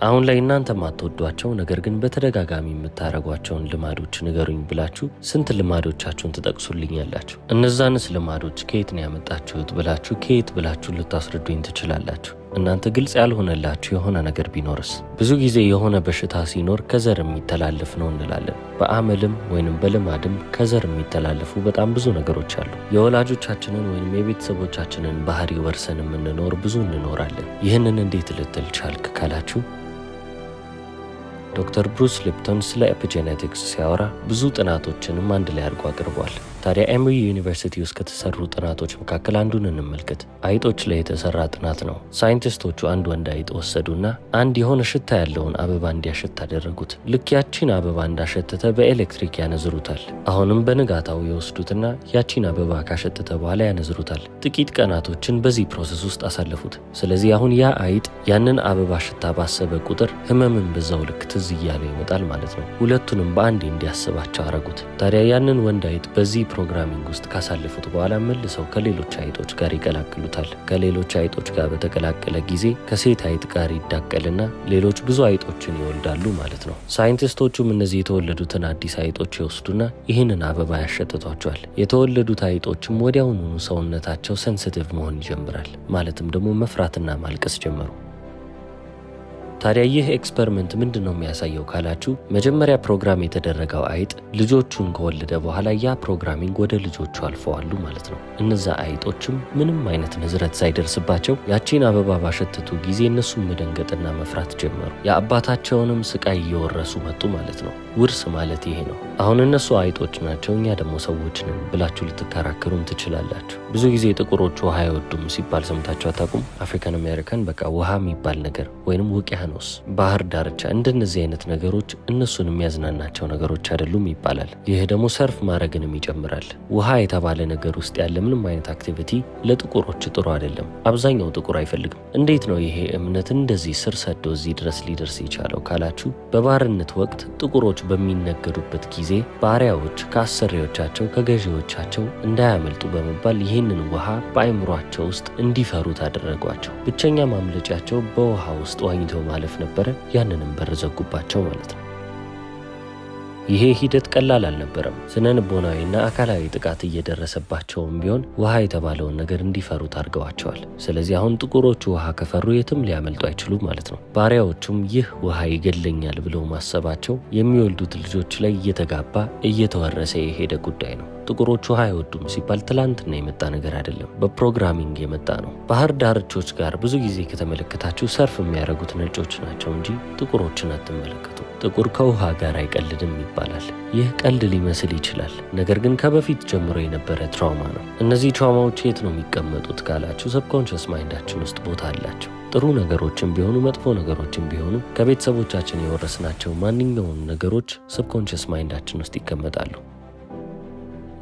አሁን ላይ እናንተ ማትወዷቸው ነገር ግን በተደጋጋሚ የምታረጓቸውን ልማዶች ንገሩኝ ብላችሁ ስንት ልማዶቻችሁን ትጠቅሱልኛላችሁ? እነዛንስ ልማዶች ከየት ነው ያመጣችሁት ብላችሁ ከየት ብላችሁ ልታስረዱኝ ትችላላችሁ? እናንተ ግልጽ ያልሆነላችሁ የሆነ ነገር ቢኖርስ? ብዙ ጊዜ የሆነ በሽታ ሲኖር ከዘር የሚተላለፍ ነው እንላለን። በአመልም ወይንም በልማድም ከዘር የሚተላለፉ በጣም ብዙ ነገሮች አሉ። የወላጆቻችንን ወይንም የቤተሰቦቻችንን ባህሪ ወርሰን የምንኖር ብዙ እንኖራለን። ይህንን እንዴት ልትል ቻልክ ካላችሁ ዶክተር ብሩስ ሊፕተን ስለ ኤፒጄኔቲክስ ሲያወራ ብዙ ጥናቶችንም አንድ ላይ አድርጎ አቅርቧል። ታዲያ ኤምሪ ዩኒቨርሲቲ ውስጥ ከተሰሩ ጥናቶች መካከል አንዱን እንመልከት። አይጦች ላይ የተሰራ ጥናት ነው። ሳይንቲስቶቹ አንድ ወንድ አይጥ ወሰዱና አንድ የሆነ ሽታ ያለውን አበባ እንዲያሸት አደረጉት። ልክ ያቺን አበባ እንዳሸተተ በኤሌክትሪክ ያነዝሩታል። አሁንም በንጋታው የወስዱትና ያቺን አበባ ካሸተተ በኋላ ያነዝሩታል። ጥቂት ቀናቶችን በዚህ ፕሮሰስ ውስጥ አሳለፉት። ስለዚህ አሁን ያ አይጥ ያንን አበባ ሽታ ባሰበ ቁጥር ህመምን በዛው ልክ ትዝ እያለ ይመጣል ማለት ነው። ሁለቱንም በአንዴ እንዲያስባቸው አረጉት። ታዲያ ያንን ወንድ አይጥ በዚህ ፕሮግራሚንግ ውስጥ ካሳለፉት በኋላ መልሰው ከሌሎች አይጦች ጋር ይቀላቅሉታል። ከሌሎች አይጦች ጋር በተቀላቀለ ጊዜ ከሴት አይጥ ጋር ይዳቀልና ሌሎች ብዙ አይጦችን ይወልዳሉ ማለት ነው። ሳይንቲስቶቹም እነዚህ የተወለዱትን አዲስ አይጦች ይወስዱና ይህንን አበባ ያሸትቷቸዋል። የተወለዱት አይጦችም ወዲያውኑ ሰውነታቸው ሴንሲቲቭ መሆን ይጀምራል። ማለትም ደግሞ መፍራትና ማልቀስ ጀመሩ። ታዲያ ይህ ኤክስፐሪመንት ምንድነው የሚያሳየው ካላችሁ መጀመሪያ ፕሮግራም የተደረገው አይጥ ልጆቹን ከወለደ በኋላ ያ ፕሮግራሚንግ ወደ ልጆቹ አልፈዋሉ ማለት ነው። እነዛ አይጦችም ምንም አይነት ንዝረት ሳይደርስባቸው ያቺን አበባ ባሸተቱ ጊዜ እነሱም መደንገጥና መፍራት ጀመሩ። የአባታቸውንም ስቃይ እየወረሱ መጡ ማለት ነው። ውርስ ማለት ይሄ ነው። አሁን እነሱ አይጦች ናቸው፣ እኛ ደግሞ ሰዎች ነን ብላችሁ ልትከራከሩም ትችላላችሁ። ብዙ ጊዜ ጥቁሮች ውሃ አይወዱም ሲባል ሰምታችሁ አታውቁም? አፍሪካን አሜሪካን በቃ ውሃ የሚባል ነገር ወይንም ውቅያኖስ፣ ባህር ዳርቻ እንደነዚህ አይነት ነገሮች እነሱን የሚያዝናናቸው ነገሮች አይደሉም ይባላል። ይህ ደግሞ ሰርፍ ማድረግንም ይጨምራል። ውሃ የተባለ ነገር ውስጥ ያለ ምንም አይነት አክቲቪቲ ለጥቁሮች ጥሩ አይደለም። አብዛኛው ጥቁር አይፈልግም። እንዴት ነው ይሄ እምነት እንደዚህ ስር ሰዶ እዚህ ድረስ ሊደርስ የቻለው ካላችሁ በባርነት ወቅት ጥቁሮች በሚነገዱበት ጊዜ ባሪያዎች ከአሰሪዎቻቸው ከገዢዎቻቸው እንዳያመልጡ በመባል ይህንን ውሃ በአይምሯቸው ውስጥ እንዲፈሩት አደረጓቸው። ብቸኛ ማምለጫቸው በውሃ ውስጥ ዋኝተው ማለፍ ነበረ። ያንንም በር ዘጉባቸው ማለት ነው። ይሄ ሂደት ቀላል አልነበረም። ስነ ልቦናዊና አካላዊ ጥቃት እየደረሰባቸውም ቢሆን ውሃ የተባለውን ነገር እንዲፈሩት አድርገዋቸዋል። ስለዚህ አሁን ጥቁሮቹ ውሃ ከፈሩ የትም ሊያመልጡ አይችሉም ማለት ነው። ባሪያዎቹም ይህ ውሃ ይገድለኛል ብለው ማሰባቸው የሚወልዱት ልጆች ላይ እየተጋባ እየተወረሰ የሄደ ጉዳይ ነው። ጥቁሮቹ ውሃ አይወዱም ሲባል ትላንትና የመጣ ነገር አይደለም፣ በፕሮግራሚንግ የመጣ ነው። ባህር ዳርቾች ጋር ብዙ ጊዜ ከተመለከታችሁ ሰርፍ የሚያደርጉት ነጮች ናቸው እንጂ ጥቁሮችን አትመለከቱ። ጥቁር ከውሃ ጋር አይቀልድም ይባላል። ይህ ቀልድ ሊመስል ይችላል፣ ነገር ግን ከበፊት ጀምሮ የነበረ ትራውማ ነው። እነዚህ ትራውማዎች የት ነው የሚቀመጡት ካላችሁ ሰብኮንሽስ ማይንዳችን ውስጥ ቦታ አላቸው። ጥሩ ነገሮችን ቢሆኑ መጥፎ ነገሮችን ቢሆኑ ከቤተሰቦቻችን የወረስናቸው ማንኛውም ነገሮች ሰብኮንሽስ ማይንዳችን ውስጥ ይቀመጣሉ።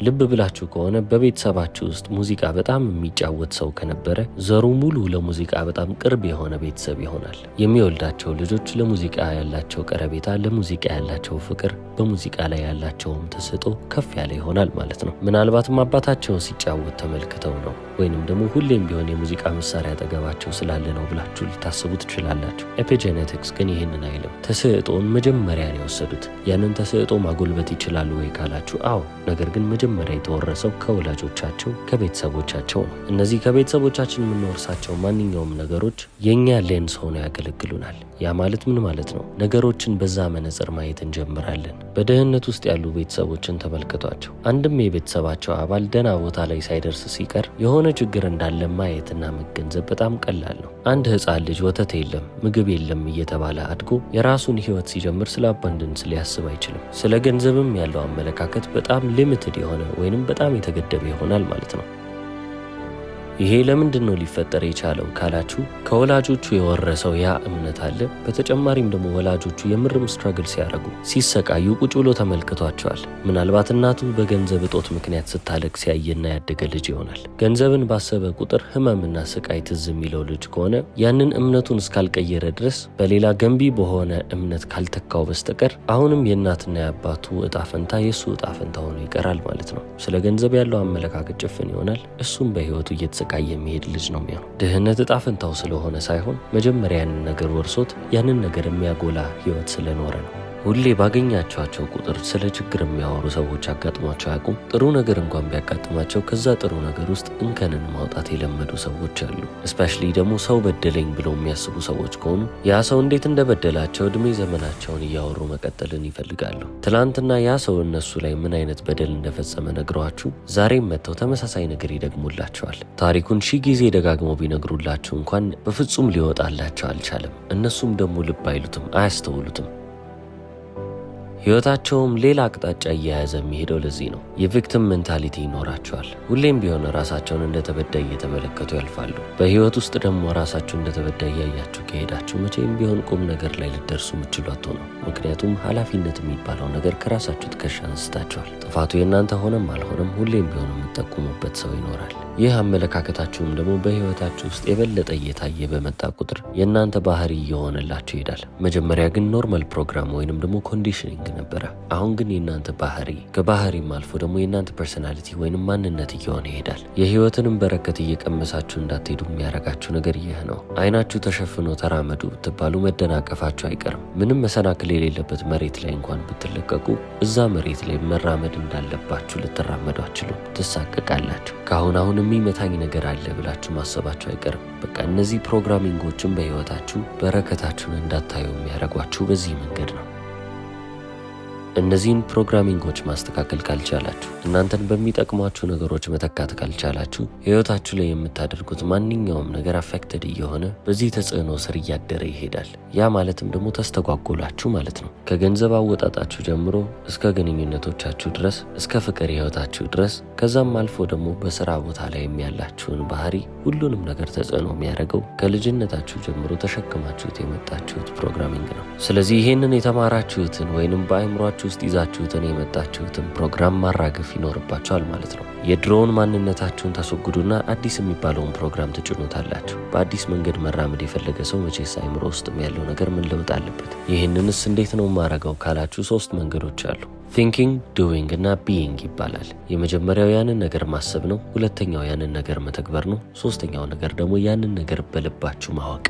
ልብ ብላችሁ ከሆነ በቤተሰባችሁ ውስጥ ሙዚቃ በጣም የሚጫወት ሰው ከነበረ ዘሩ ሙሉ ለሙዚቃ በጣም ቅርብ የሆነ ቤተሰብ ይሆናል። የሚወልዳቸው ልጆች ለሙዚቃ ያላቸው ቀረቤታ፣ ለሙዚቃ ያላቸው ፍቅር፣ በሙዚቃ ላይ ያላቸውም ተሰጥኦ ከፍ ያለ ይሆናል ማለት ነው። ምናልባትም አባታቸው ሲጫወት ተመልክተው ነው ወይንም ደግሞ ሁሌም ቢሆን የሙዚቃ መሳሪያ አጠገባቸው ስላለ ነው ብላችሁ ልታስቡ ትችላላችሁ። ኤፒጄኔቲክስ ግን ይህንን አይልም። ተሰጥኦን መጀመሪያ ነው የወሰዱት። ያንን ተሰጥኦ ማጎልበት ይችላሉ ወይ ካላችሁ አዎ፣ ነገር ግን መጀመሪያ የተወረሰው ከወላጆቻቸው ከቤተሰቦቻቸው ነው። እነዚህ ከቤተሰቦቻችን የምንወርሳቸው ማንኛውም ነገሮች የኛ ሌንስ ሆነው ያገለግሉናል። ያ ማለት ምን ማለት ነው? ነገሮችን በዛ መነጽር ማየት እንጀምራለን። በድህነት ውስጥ ያሉ ቤተሰቦችን ተመልክቷቸው። አንድም የቤተሰባቸው አባል ደህና ቦታ ላይ ሳይደርስ ሲቀር የሆነ ችግር እንዳለ ማየትና መገንዘብ በጣም ቀላል ነው። አንድ ሕፃን ልጅ ወተት የለም ምግብ የለም እየተባለ አድጎ የራሱን ሕይወት ሲጀምር ስለ አባንደንስ ሊያስብ አይችልም። ስለ ገንዘብም ያለው አመለካከት በጣም ሊሚትድ የሆነ ወይንም በጣም የተገደበ ይሆናል ማለት ነው። ይሄ ለምንድን ነው ሊፈጠር የቻለው ካላችሁ ከወላጆቹ የወረሰው ያ እምነት አለ። በተጨማሪም ደግሞ ወላጆቹ የምርም ስትራግል ሲያደርጉ ሲሰቃዩ ቁጭ ብሎ ተመልክቷቸዋል። ምናልባት እናቱ በገንዘብ እጦት ምክንያት ስታለቅስ ያየና ያደገ ልጅ ይሆናል። ገንዘብን ባሰበ ቁጥር ህመምና ስቃይ ትዝ የሚለው ልጅ ከሆነ ያንን እምነቱን እስካልቀየረ ድረስ በሌላ ገንቢ በሆነ እምነት ካልተካው በስተቀር አሁንም የእናትና የአባቱ እጣ ፈንታ የእሱ እጣ ፈንታ ሆኖ ይቀራል ማለት ነው። ስለ ገንዘብ ያለው አመለካከት ጭፍን ይሆናል። እሱም በህይወቱ እየተሰቃየ የሚሄድ ልጅ ነው የሚሆነው። ድህነት እጣ ፈንታው ስለሆነ ሳይሆን መጀመሪያ ያንን ነገር ወርሶት ያንን ነገር የሚያጎላ ህይወት ስለኖረ ነው። ሁሌ ባገኛቸዋቸው ቁጥር ስለ ችግር የሚያወሩ ሰዎች አጋጥሟቸው አያውቁም? ጥሩ ነገር እንኳን ቢያጋጥማቸው ከዛ ጥሩ ነገር ውስጥ እንከንን ማውጣት የለመዱ ሰዎች አሉ። እስፔሻሊ ደግሞ ሰው በደለኝ ብለው የሚያስቡ ሰዎች ከሆኑ ያ ሰው እንዴት እንደበደላቸው እድሜ ዘመናቸውን እያወሩ መቀጠልን ይፈልጋሉ። ትላንትና ያ ሰው እነሱ ላይ ምን አይነት በደል እንደፈጸመ ነግሯችሁ ዛሬም መጥተው ተመሳሳይ ነገር ይደግሙላቸዋል። ታሪኩን 1000 ጊዜ ደጋግመው ቢነግሩላችሁ እንኳን በፍጹም ሊወጣላቸው አልቻለም። እነሱም ደግሞ ልብ አይሉትም፣ አያስተውሉትም። ህይወታቸውም ሌላ አቅጣጫ እየያዘ የሚሄደው ለዚህ ነው። የቪክቲም ሜንታሊቲ ይኖራቸዋል። ሁሌም ቢሆን ራሳቸውን እንደተበዳይ እየተመለከቱ ያልፋሉ። በህይወት ውስጥ ደግሞ ራሳቸውን እንደተበዳይ እያያችሁ ከሄዳችሁ መቼም ቢሆን ቁም ነገር ላይ ልደርሱ የምትችሉ አትሆኑም። ምክንያቱም ኃላፊነት የሚባለው ነገር ከራሳችሁ ትከሻ አንስታችኋል። ጥፋቱ የእናንተ ሆነም አልሆነም ሁሌም ቢሆን የምትጠቁሙበት ሰው ይኖራል። ይህ አመለካከታችሁም ደግሞ በህይወታችሁ ውስጥ የበለጠ እየታየ በመጣ ቁጥር የእናንተ ባህሪ እየሆነላችሁ ይሄዳል። መጀመሪያ ግን ኖርማል ፕሮግራም ወይንም ደግሞ ኮንዲሽኒንግ ነበረ። አሁን ግን የእናንተ ባህሪ ከባህሪም አልፎ ደግሞ የእናንተ ፐርሰናሊቲ ወይንም ማንነት እየሆነ ይሄዳል። የህይወትንም በረከት እየቀመሳችሁ እንዳትሄዱ የሚያረጋችሁ ነገር ይህ ነው። አይናችሁ ተሸፍኖ ተራመዱ ብትባሉ መደናቀፋችሁ አይቀርም። ምንም መሰናክል የሌለበት መሬት ላይ እንኳን ብትለቀቁ እዛ መሬት ላይ መራመድ እንዳለባችሁ ልትራመዱ አትችሉም፣ ትሳቀቃላችሁ። አሁን የሚመታኝ ነገር አለ ብላችሁ ማሰባችሁ አይቀርም። በቃ እነዚህ ፕሮግራሚንጎችን በህይወታችሁ በረከታችሁን እንዳታዩ የሚያረጓችሁ በዚህ መንገድ ነው። እነዚህን ፕሮግራሚንጎች ማስተካከል ካልቻላችሁ፣ እናንተን በሚጠቅሟችሁ ነገሮች መተካት ካልቻላችሁ ህይወታችሁ ላይ የምታደርጉት ማንኛውም ነገር አፌክትድ እየሆነ በዚህ ተጽዕኖ ስር እያደረ ይሄዳል። ያ ማለትም ደግሞ ተስተጓጎላችሁ ማለት ነው። ከገንዘብ አወጣጣችሁ ጀምሮ እስከ ግንኙነቶቻችሁ ድረስ፣ እስከ ፍቅር ህይወታችሁ ድረስ፣ ከዛም አልፎ ደግሞ በስራ ቦታ ላይ ያላችሁን ባህሪ ሁሉንም ነገር ተጽዕኖ የሚያደርገው ከልጅነታችሁ ጀምሮ ተሸክማችሁት የመጣችሁት ፕሮግራሚንግ ነው። ስለዚህ ይሄንን የተማራችሁትን ወይንም በአእምሯችሁ ውስጥ ይዛችሁትን የመጣችሁትን ፕሮግራም ማራገፍ ይኖርባችኋል ማለት ነው። የድሮውን ማንነታችሁን ታስወግዱና አዲስ የሚባለውን ፕሮግራም ትጭኑታላችሁ። በአዲስ መንገድ መራመድ የፈለገ ሰው መቼስ አእምሮ ውስጥም ያለው ነገር ምን ለውጥ አለበት? ይህንንስ እንዴት ነው ማረገው ካላችሁ 3 መንገዶች አሉ። ቲንኪንግ፣ ዱዊንግ እና ቢይንግ ይባላል። የመጀመሪያው ያንን ነገር ማሰብ ነው። ሁለተኛው ያንን ነገር መተግበር ነው። ሶስተኛው ነገር ደግሞ ያንን ነገር በልባችሁ ማወቅ።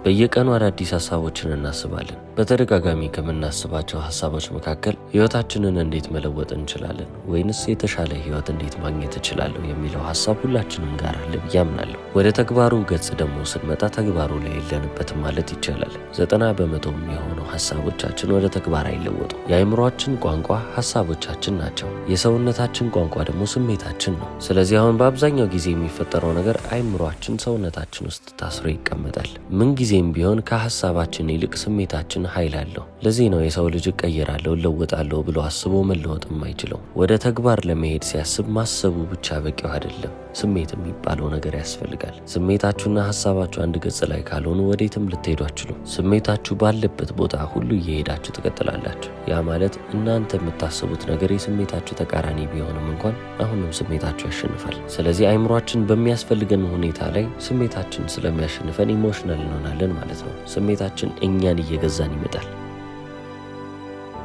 በየቀኑ አዳዲስ ሀሳቦችን እናስባለን። በተደጋጋሚ ከምናስባቸው ሀሳቦች መካከል ህይወታችንን እንዴት መለወጥ እንችላለን ወይንስ የተሻለ ህይወት እንዴት ማግኘት እችላለሁ የሚለው ሀሳብ ሁላችንም ጋር አለ ብዬ አምናለሁ። ወደ ተግባሩ ገጽ ደግሞ ስንመጣ ተግባሩ ላይ የለንበትም ማለት ይቻላል። 90% የሆነው ሀሳቦቻችን ወደ ተግባር አይለወጡም። የአእምሯችን ቋንቋ ሀሳቦቻችን ናቸው። የሰውነታችን ቋንቋ ደግሞ ስሜታችን ነው። ስለዚህ አሁን በአብዛኛው ጊዜ የሚፈጠረው ነገር አእምሯችን ሰውነታችን ውስጥ ታስሮ ይቀመጣል። ምን ጊዜም ቢሆን ከሀሳባችን ይልቅ ስሜታችን ኃይል አለው። ለዚህ ነው የሰው ልጅ እቀየራለሁ እለወጣለሁ ብሎ አስቦ መለወጥ የማይችለው። ወደ ተግባር ለመሄድ ሲያስብ ማሰቡ ብቻ በቂው አይደለም፣ ስሜት የሚባለው ነገር ያስፈልጋል። ስሜታችሁና ሀሳባችሁ አንድ ገጽ ላይ ካልሆኑ ወዴትም ልትሄዱ አትችሉም። ስሜታችሁ ባለበት ቦታ ሁሉ እየሄዳችሁ ትቀጥላላችሁ። ያ ማለት እናንተ የምታስቡት ነገር የስሜታችሁ ተቃራኒ ቢሆንም እንኳን አሁንም ስሜታችሁ ያሸንፋል። ስለዚህ አእምሯችን በሚያስፈልገን ሁኔታ ላይ ስሜታችን ስለሚያሸንፈን ኢሞሽናል እንሆናለን ማለት ነው። ስሜታችን እኛን እየገዛን ይመጣል።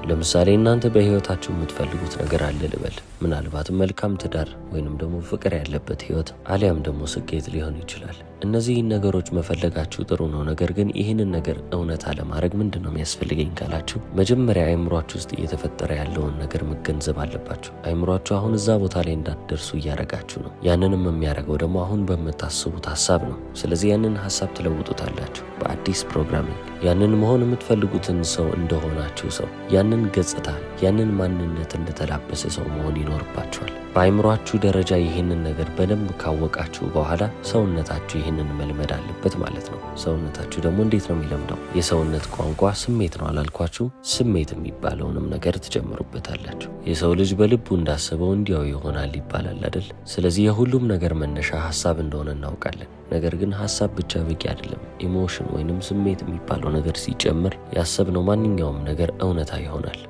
ለምሳሌ እናንተ በህይወታችሁ የምትፈልጉት ነገር አለ ልበል። ምናልባትም መልካም ትዳር ወይንም ደግሞ ፍቅር ያለበት ህይወት አሊያም ደግሞ ስኬት ሊሆን ይችላል። እነዚህን ነገሮች መፈለጋችሁ ጥሩ ነው። ነገር ግን ይህንን ነገር እውነታ ለማድረግ ምንድን ነው የሚያስፈልገኝ ካላችሁ መጀመሪያ አእምሯችሁ ውስጥ እየተፈጠረ ያለውን ነገር መገንዘብ አለባችሁ። አእምሯችሁ አሁን እዛ ቦታ ላይ እንዳትደርሱ እያረጋችሁ ነው። ያንንም የሚያደርገው ደግሞ አሁን በምታስቡት ሀሳብ ነው። ስለዚህ ያንን ሀሳብ ትለውጡታላችሁ በአዲስ ፕሮግራሚንግ። ያንን መሆን የምትፈልጉትን ሰው እንደሆናችሁ ሰው ያንን ገጽታ ያንን ማንነት እንደተላበሰ ሰው መሆን ይኖርባችኋል። በአእምሯችሁ ደረጃ ይህንን ነገር በደንብ ካወቃችሁ በኋላ ሰውነታችሁ ይህንን መልመድ አለበት ማለት ነው። ሰውነታችሁ ደግሞ እንዴት ነው የሚለምደው? የሰውነት ቋንቋ ስሜት ነው አላልኳችሁ? ስሜት የሚባለውንም ነገር ትጨምሩበታላችሁ። የሰው ልጅ በልቡ እንዳሰበው እንዲያው ይሆናል ይባላል አይደል? ስለዚህ የሁሉም ነገር መነሻ ሀሳብ እንደሆነ እናውቃለን። ነገር ግን ሀሳብ ብቻ በቂ አይደለም። ኢሞሽን ወይንም ስሜት የሚባለው ነገር ሲጨምር ያሰብነው ማንኛውም ነገር እውነታ ይሆናል።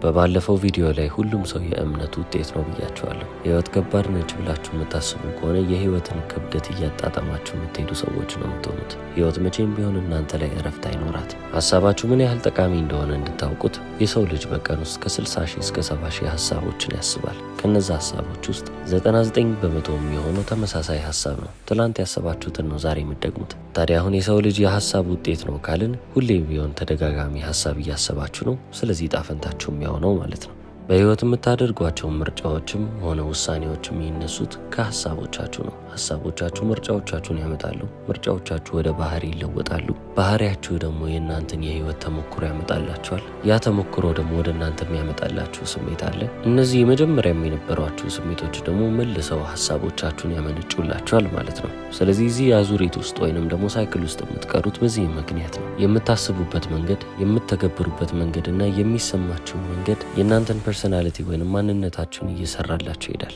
በባለፈው ቪዲዮ ላይ ሁሉም ሰው የእምነት ውጤት ነው ብያችኋለሁ። ህይወት ከባድ ነች ብላችሁ የምታስቡ ከሆነ የህይወትን ክብደት እያጣጣማችሁ የምትሄዱ ሰዎች ነው የምትሆኑት። ህይወት መቼም ቢሆን እናንተ ላይ እረፍት አይኖራትም። ሀሳባችሁ ምን ያህል ጠቃሚ እንደሆነ እንድታውቁት የሰው ልጅ በቀን ውስጥ ከ60 ሺህ እስከ 70 ሺህ ሀሳቦችን ያስባል። ከነዛ ሀሳቦች ውስጥ 99 በመቶ የሚሆነው ተመሳሳይ ሀሳብ ነው። ትላንት ያሰባችሁትን ነው ዛሬ የምትደግሙት። ታዲያ አሁን የሰው ልጅ የሀሳብ ውጤት ነው ካልን ሁሌም ቢሆን ተደጋጋሚ ሀሳብ እያሰባችሁ ነው። ስለዚህ ዕጣ ፈንታችሁ ያው ነው ማለት ነው። በህይወት የምታደርጓቸው ምርጫዎችም ሆነ ውሳኔዎችም የሚነሱት ከሀሳቦቻችሁ ነው። ሀሳቦቻችሁ ምርጫዎቻችሁን ያመጣሉ። ምርጫዎቻችሁ ወደ ባህሪ ይለወጣሉ። ባህሪያችሁ ደግሞ የእናንተን የህይወት ተሞክሮ ያመጣላችኋል። ያ ተሞክሮ ደግሞ ወደ እናንተ የሚያመጣላችሁ ስሜት አለ። እነዚህ የመጀመሪያ የነበሯችሁ ስሜቶች ደግሞ መልሰው ሀሳቦቻችሁን ያመነጩላችኋል ማለት ነው። ስለዚህ እዚህ አዙሪት ውስጥ ወይንም ደግሞ ሳይክል ውስጥ የምትቀሩት በዚህ ምክንያት ነው። የምታስቡበት መንገድ፣ የምትተገብሩበት መንገድ እና የሚሰማችሁ መንገድ የእናንተን ፐርሰናሊቲ ወይንም ማንነታችሁን እየሰራላችሁ ይሄዳል።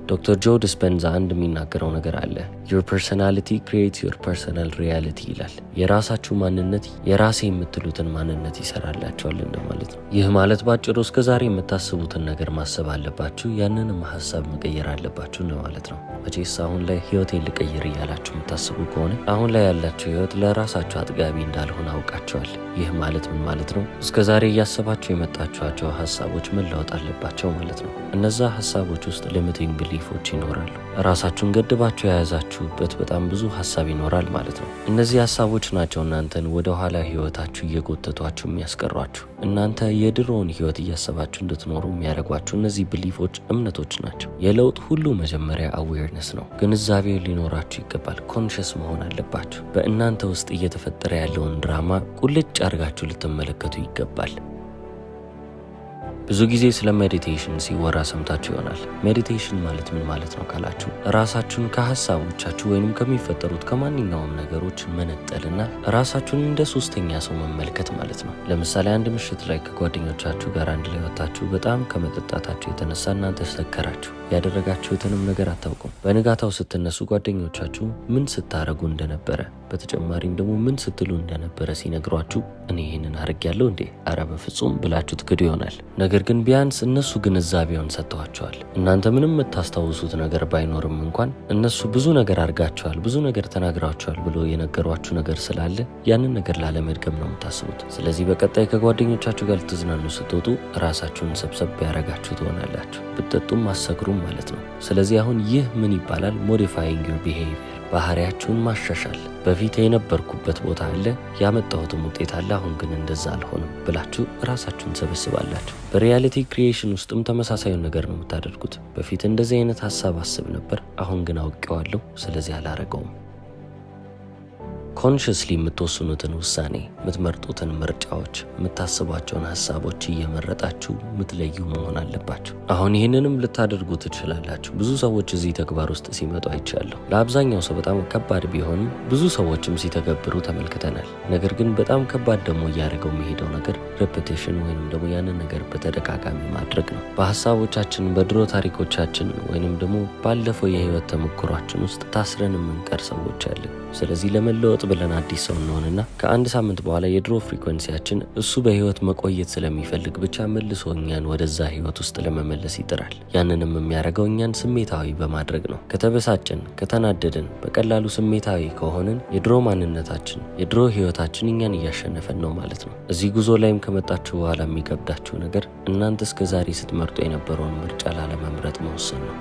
ዶክተር ጆ ዲስፔንዛ አንድ የሚናገረው ነገር አለ። your personality creates your personal reality ይላል። የራሳችሁ ማንነት የራሴ የምትሉትን ማንነት ይሰራላችኋል እንደማለት ነው። ይህ ማለት ባጭሩ እስከ ዛሬ የምታስቡትን ነገር ማሰብ አለባችሁ፣ ያንንም ሀሳብ መቀየር አለባችሁ ነው ማለት ነው። መቼስ አሁን ላይ ህይወቴን ልቀይር እያላችሁ የምታስቡ ከሆነ አሁን ላይ ያላችሁ ህይወት ለራሳችሁ አጥጋቢ እንዳልሆነ አውቃችኋል። ይህ ማለት ምን ማለት ነው? እስከ ዛሬ እያሰባችሁ የመጣችኋቸው ሀሳቦች መለወጥ አለባቸው ማለት ነው። እነዛ ሀሳቦች ውስጥ ሊሚቲንግ ቢሊፎች ይኖራሉ። ራሳችሁን ገድባችሁ የያዛችሁበት በጣም ብዙ ሀሳብ ይኖራል ማለት ነው። እነዚህ ሀሳቦች ናቸው እናንተን ወደ ኋላ ህይወታችሁ እየጎተቷችሁ የሚያስቀሯችሁ። እናንተ የድሮውን ህይወት እያሰባችሁ እንድትኖሩ የሚያደርጓችሁ እነዚህ ቢሊፎች፣ እምነቶች ናቸው። የለውጥ ሁሉ መጀመሪያ አዌርነስ ነው። ግንዛቤ ሊኖራችሁ ይገባል። ኮንሽስ መሆን አለባችሁ። በእናንተ ውስጥ እየተፈጠረ ያለውን ድራማ ቁልጭ አድርጋችሁ ልትመለከቱ ይገባል። ብዙ ጊዜ ስለ ሜዲቴሽን ሲወራ ሰምታችሁ ይሆናል። ሜዲቴሽን ማለት ምን ማለት ነው ካላችሁ ራሳችሁን ከሀሳቦቻችሁ ወይንም ከሚፈጠሩት ከማንኛውም ነገሮች መነጠልና ራሳችሁን እንደ ሶስተኛ ሰው መመልከት ማለት ነው። ለምሳሌ አንድ ምሽት ላይ ከጓደኞቻችሁ ጋር አንድ ላይ ወጣችሁ በጣም ከመጠጣታችሁ የተነሳ እናንተ ሰከራችሁ። ያደረጋችሁትንም ነገር አታውቁም። በንጋታው ስትነሱ ጓደኞቻችሁ ምን ስታረጉ እንደነበረ በተጨማሪም ደግሞ ምን ስትሉ እንደነበረ ሲነግሯችሁ እኔ ይህንን አድርጌያለሁ እንዴ? አረ በፍጹም ብላችሁ ትክዱ ይሆናል። ነገር ግን ቢያንስ እነሱ ግንዛቤውን ሰጥተዋቸዋል። እናንተ ምንም የምታስታውሱት ነገር ባይኖርም እንኳን እነሱ ብዙ ነገር አድርጋቸዋል፣ ብዙ ነገር ተናግራቸዋል ብሎ የነገሯችሁ ነገር ስላለ ያንን ነገር ላለመድገም ነው የምታስቡት። ስለዚህ በቀጣይ ከጓደኞቻችሁ ጋር ልትዝናኑ ስትወጡ ራሳችሁን ሰብሰብ ያደረጋችሁ ትሆናላችሁ። ብትጠጡም አሰክሩም ማለት ነው። ስለዚህ አሁን ይህ ምን ይባላል? ሞዲፋይንግ ዩር ቢሄቪየር፣ ባህሪያችሁን ማሻሻል። በፊት የነበርኩበት ቦታ አለ፣ ያመጣሁትም ውጤት አለ፣ አሁን ግን እንደዛ አልሆንም ብላችሁ ራሳችሁን ሰበስባላችሁ። በሪያሊቲ ክሪኤሽን ውስጥም ተመሳሳዩን ነገር ነው የምታደርጉት። በፊት እንደዚህ አይነት ሀሳብ አስብ ነበር፣ አሁን ግን አውቄዋለሁ፣ ስለዚህ አላረገውም። ኮንሽስሊ የምትወስኑትን ውሳኔ፣ የምትመርጡትን ምርጫዎች፣ የምታስቧቸውን ሀሳቦች እየመረጣችሁ የምትለዩ መሆን አለባችሁ። አሁን ይህንንም ልታደርጉ ትችላላችሁ። ብዙ ሰዎች እዚህ ተግባር ውስጥ ሲመጡ አይቻለሁ። ለአብዛኛው ሰው በጣም ከባድ ቢሆንም ብዙ ሰዎችም ሲተገብሩ ተመልክተናል። ነገር ግን በጣም ከባድ ደግሞ እያደረገው የሚሄደው ነገር ሬፒቴሽን ወይንም ደግሞ ያንን ነገር በተደጋጋሚ ማድረግ ነው። በሀሳቦቻችን፣ በድሮ ታሪኮቻችን ወይንም ደግሞ ባለፈው የህይወት ተሞክሯችን ውስጥ ታስረን የምንቀር ሰዎች አለን። ስለዚህ ለመለወጥ ብለን አዲስ ሰው እንሆንና ከአንድ ሳምንት በኋላ የድሮ ፍሪኩዌንሲያችን እሱ በህይወት መቆየት ስለሚፈልግ ብቻ መልሶ እኛን ወደዛ ህይወት ውስጥ ለመመለስ ይጥራል። ያንንም የሚያደርገው እኛን ስሜታዊ በማድረግ ነው። ከተበሳጨን፣ ከተናደድን፣ በቀላሉ ስሜታዊ ከሆንን የድሮ ማንነታችን፣ የድሮ ህይወታችን እኛን እያሸነፈን ነው ማለት ነው። እዚህ ጉዞ ላይም ከመጣችሁ በኋላ የሚከብዳችሁ ነገር እናንተ እስከ ዛሬ ስትመርጡ የነበረውን ምርጫ ላለመምረጥ መወሰን ነው።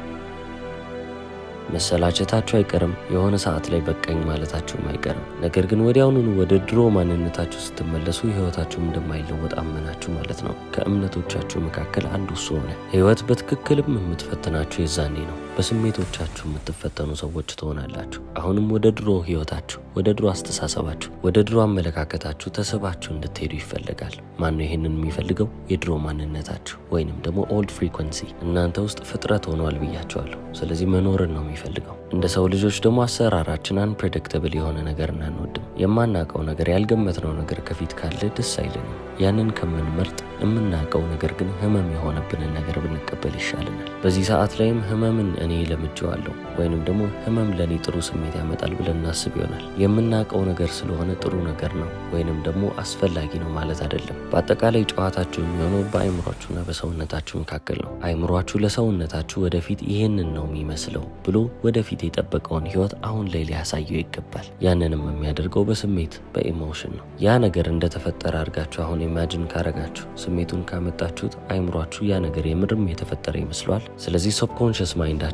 መሰላቸታችሁ አይቀርም። የሆነ ሰዓት ላይ በቃኝ ማለታችሁም አይቀርም። ነገር ግን ወዲያውኑ ወደ ድሮ ማንነታችሁ ስትመለሱ ህይወታችሁም እንደማይለወጥ አመናችሁ ማለት ነው። ከእምነቶቻችሁ መካከል አንዱ እሱ ሆነ። ህይወት በትክክልም የምትፈትናችሁ የዛኔ ነው። በስሜቶቻችሁ የምትፈተኑ ሰዎች ትሆናላችሁ። አሁንም ወደ ድሮ ህይወታችሁ፣ ወደ ድሮ አስተሳሰባችሁ፣ ወደ ድሮ አመለካከታችሁ ተስባችሁ እንድትሄዱ ይፈልጋል። ማነው ይሄንን የሚፈልገው? የድሮ ማንነታችሁ ወይንም ደግሞ ኦልድ ፍሪኩዌንሲ እናንተ ውስጥ ፍጥረት ሆኗል ብያቸዋለሁ። ስለዚህ መኖርን ነው የሚፈልገው። እንደ ሰው ልጆች ደግሞ አሰራራችን አንፕሬዲክተብል የሆነ ነገር አንወድም። የማናውቀው ነገር፣ ያልገመትነው ነገር ከፊት ካለ ደስ አይለንም። ያንን ከምንመርጥ የምናውቀው ነገር ግን ህመም የሆነብንን ነገር ብንቀበል ይሻለናል። በዚህ ሰዓት ላይም ህመምን እኔ ለምጄዋለሁ ወይንም ደግሞ ህመም ለኔ ጥሩ ስሜት ያመጣል ብለን እናስብ ይሆናል። የምናውቀው ነገር ስለሆነ ጥሩ ነገር ነው ወይንም ደግሞ አስፈላጊ ነው ማለት አይደለም። በአጠቃላይ ጨዋታችሁ የሚሆነው በአይምሯችሁና በሰውነታችሁ መካከል ነው። አይምሯችሁ ለሰውነታችሁ ወደፊት ይህንን ነው የሚመስለው ብሎ ወደፊት የጠበቀውን ህይወት አሁን ላይ ሊያሳየው ይገባል። ያንንም የሚያደርገው በስሜት በኢሞሽን ነው። ያ ነገር እንደተፈጠረ አድርጋችሁ አሁን ኢማጂን ካረጋችሁ ስሜቱን ካመጣችሁት አይምሯችሁ ያ ነገር የምርም የተፈጠረ ይመስሏል። ስለዚህ ሰብኮንሽስ ማይንዳችሁን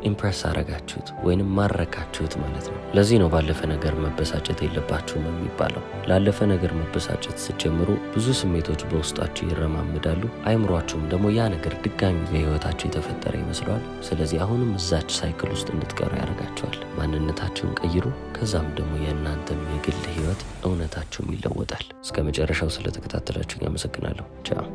ኢምፕረስ አረጋችሁት ወይንም ማረካችሁት ማለት ነው። ለዚህ ነው ባለፈ ነገር መበሳጨት የለባችሁም የሚባለው። ላለፈ ነገር መበሳጨት ስትጀምሩ ብዙ ስሜቶች በውስጣችሁ ይረማምዳሉ። አይምሯችሁም ደግሞ ያ ነገር ድጋሚ በህይወታችሁ የተፈጠረ ይመስለዋል። ስለዚህ አሁንም እዛች ሳይክል ውስጥ እንድትቀሩ ያደርጋችኋል። ማንነታችሁን ቀይሩ። ከዛም ደግሞ የእናንተም የግል ህይወት እውነታችሁም ይለወጣል። እስከ መጨረሻው ስለተከታተላችሁ አመሰግናለሁ። ቻው።